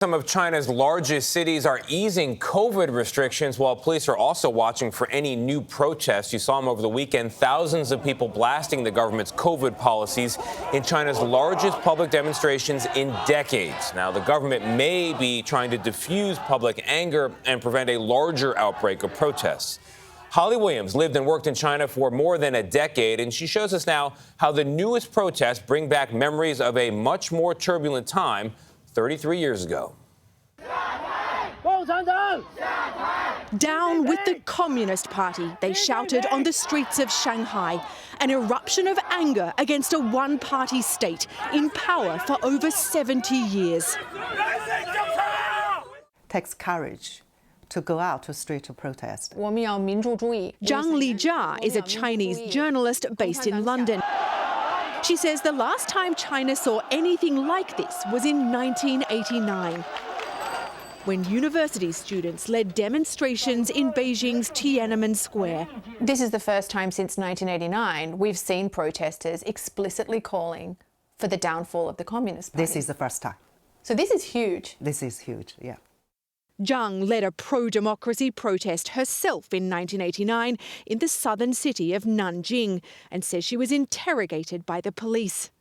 Some of China's largest cities are easing COVID restrictions, while police are also watching for any new protests. You saw them over the weekend. Thousands of people blasting the government's COVID policies in China's largest public demonstrations in decades. Now, the government may be trying to diffuse public anger and prevent a larger outbreak of protests. Holly Williams lived and worked in China for more than a decade, and she shows us now how the newest protests bring back memories of a much more turbulent time 33 years ago. Down with the Communist Party, they shouted on the streets of Shanghai, an eruption of anger against a one-party state in power for over 70 years. Takes courage to go out to street to protest. Zhang Lijia is a Chinese journalist based in London. She says the last time China saw anything like this was in 1989, when university students led demonstrations in Beijing's Tiananmen Square. This is the first time since 1989 we've seen protesters explicitly calling for the downfall of the Communist Party. This is the first time. So this is huge. This is huge, yeah. Zhang led a pro-democracy protest herself in 1989 in the southern city of Nanjing and says she was interrogated by the police.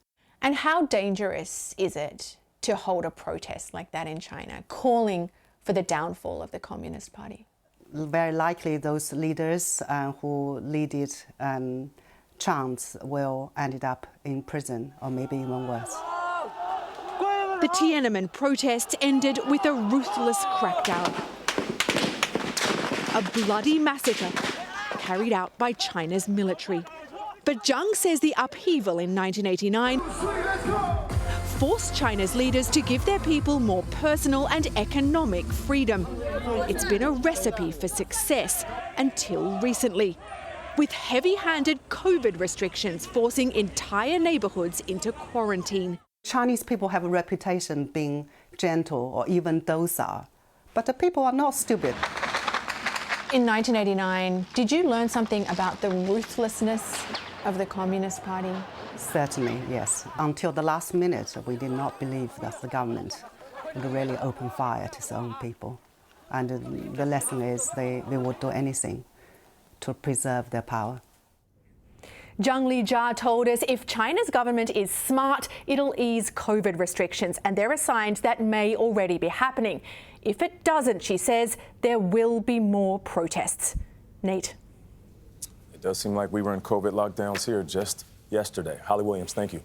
And how dangerous is it to hold a protest like that in China, calling for the downfall of the Communist Party? Very likely those leaders who lead it chants will end up in prison or maybe even worse. The Tiananmen protests ended with a ruthless crackdown. A bloody massacre carried out by China's military. But Zhang says the upheaval in 1989 forced China's leaders to give their people more personal and economic freedom. It's been a recipe for success until recently, with heavy-handed COVID restrictions forcing entire neighbourhoods into quarantine. Chinese people have a reputation being gentle or even docile, but the people are not stupid. In 1989, did you learn something about the ruthlessness of the Communist Party? Certainly, yes. Until the last minute, we did not believe that the government would really open fire to its own people. And the lesson is they would do anything to preserve their power. Zhang Lijia told us if China's government is smart, it'll ease COVID restrictions, and there are signs that may already be happening. If it doesn't, she says, there will be more protests. Nate. It does seem like we were in COVID lockdowns here just yesterday. Holly Williams, thank you.